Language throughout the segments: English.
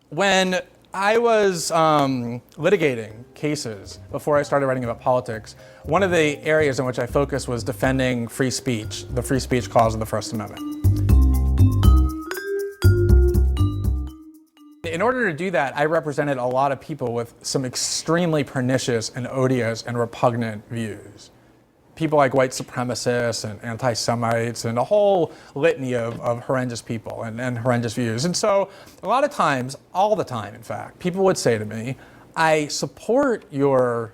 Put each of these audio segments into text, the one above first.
When I was litigating cases before I started writing about politics, one of the areas in which I focused was defending free speech, the free speech clause of the First Amendment. In order to do that, I represented a lot of people with some extremely pernicious and odious and repugnant views. People like white supremacists and anti-Semites and a whole litany of horrendous people and horrendous views. And so a lot of times, all the time in fact, people would say to me, I support your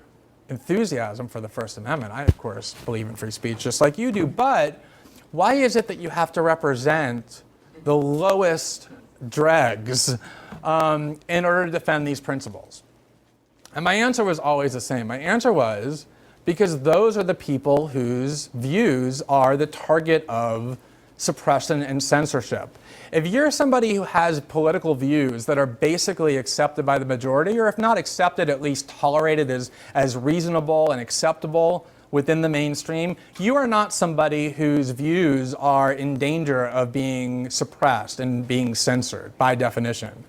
enthusiasm for the First Amendment. I, of course, believe in free speech just like you do, but why is it that you have to represent the lowest dregs in order to defend these principles? And my answer was always the same. My answer was, because those are the people whose views are the target of suppression and censorship. If you're somebody who has political views that are basically accepted by the majority, or if not accepted, at least tolerated as reasonable and acceptable within the mainstream, you are not somebody whose views are in danger of being suppressed and being censored by definition.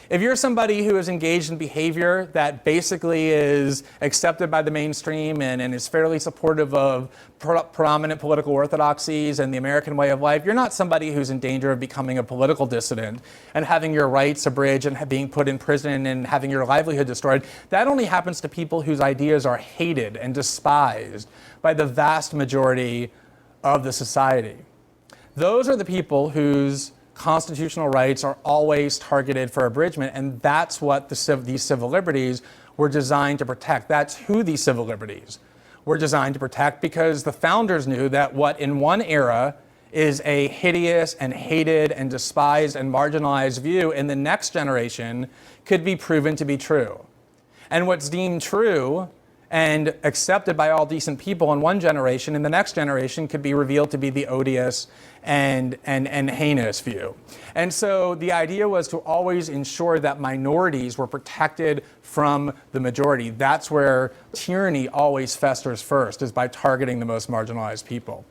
If you're somebody who is engaged in behavior that basically is accepted by the mainstream and is fairly supportive of predominant political orthodoxies and the American way of life, you're not somebody who's in danger of becoming a political dissident and having your rights abridged and being put in prison and having your livelihood destroyed. That only happens to people whose ideas are hated and despised by the vast majority of the society. Those are the people whose constitutional rights are always targeted for abridgment, and that's what these civil liberties were designed to protect. That's who these civil liberties were designed to protect, because the founders knew that what in one era is a hideous and hated and despised and marginalized view in the next generation could be proven to be true. And what's deemed true and accepted by all decent people in one generation, in the next generation could be revealed to be the odious and heinous view. And so the idea was to always ensure that minorities were protected from the majority. That's where tyranny always festers first, is by targeting the most marginalized people.